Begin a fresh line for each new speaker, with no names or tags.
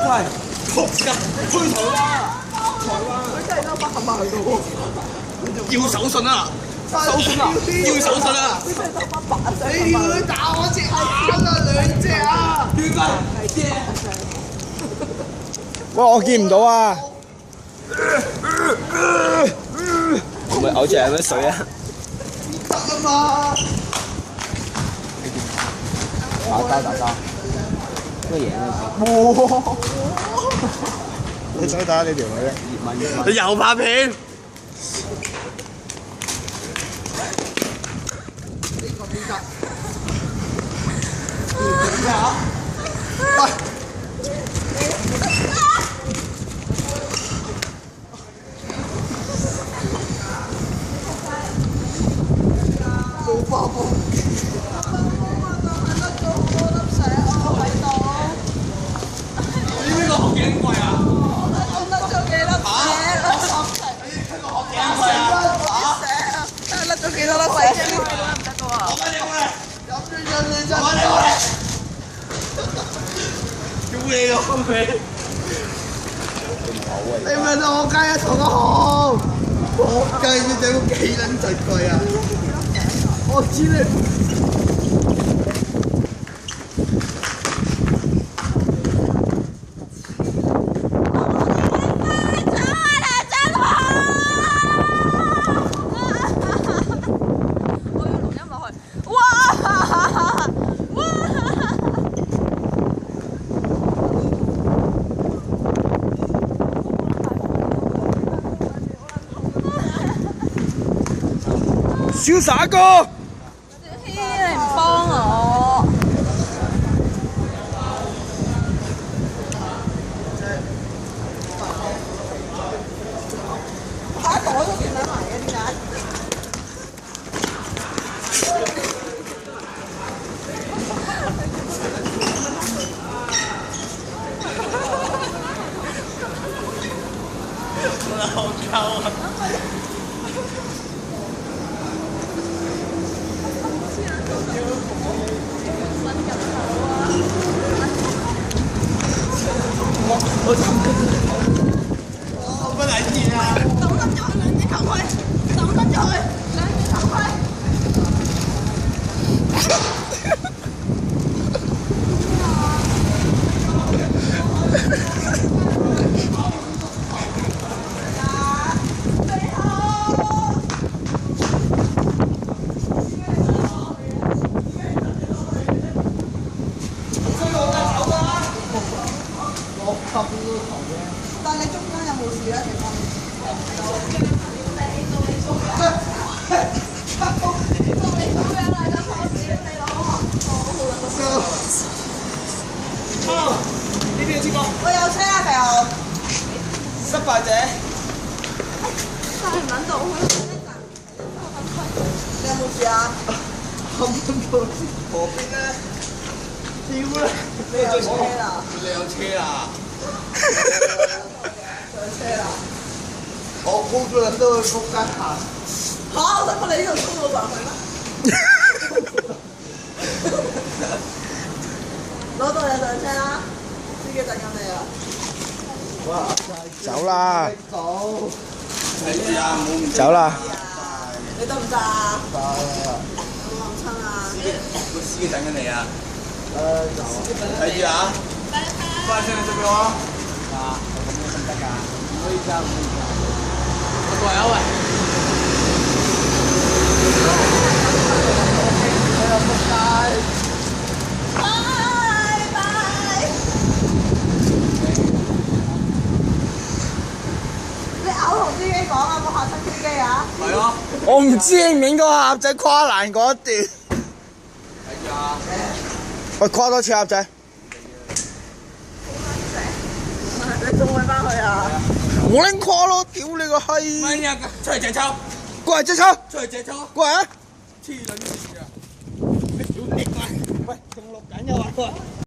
喂，仆街，去台灣，
佢真係都北埋去到喎。
要手信啊！手信啊！要手信啊！
佢真係得翻8隻。
你要佢打我隻眼啊，2隻啊！
點解？係啫。
喂，我見唔到啊！唔係嘔住係咩水啊？
得啊嘛！
打，咩嘢啊？
哇！
你想睇下呢條女咧？
你又拍片？
冇發夢。
你呢個學幾貴啊？
我甩咗幾粒石甩咗幾多粒細啫？唔得嘅喎。
飲咗你真
屌你個味！
你咪當我街一同一行，我計你哋個幾撚陣貴啊！我知你。
瀟灑哥，
你唔幫我？把袋都見得埋嘅，點解？
好鳩啊！我不來電啊！
手甩咗佢兩隻球盔，手甩咗佢兩隻球盔。但係你中間有冇事咧？情況？
呢邊有邊個？
我有車啊，肥牛。
失敗者。
但係唔撚到，你有冇事啊？
何必咧？屌咧！
你有車啦？
你有車啦？
上車啦？
我高咗人都去仆街行。
嚇！我想問你呢度衝到上去咩？攞到你上車啦！司機等緊你啊！
走啦！
睇住啊！唔好
走啦！
你得唔得啊？
得啦。
有冇冚親啊？
個司機等緊你啊！
走。
睇住啊！快聲你識俾我啊！啊，咁樣得唔得㗎？唔可以㗎，唔可以㗎。我過嚟啊喂！
我又仆街。
拜拜！你嘔同司機講啊，冇嚇親司機啊！
係咯。
我唔知應唔應該鴨仔跨欄嗰一段。
睇住啊！
喂，跨多次鴨仔。
你送佢翻去啊？
我拎跨咯，屌你個閪！
乜嘢？出嚟借抽！
過嚟隻抽，
出嚟借抽！
過嚟啊！
黐撚線㗎！
喂，仲錄緊嘅話，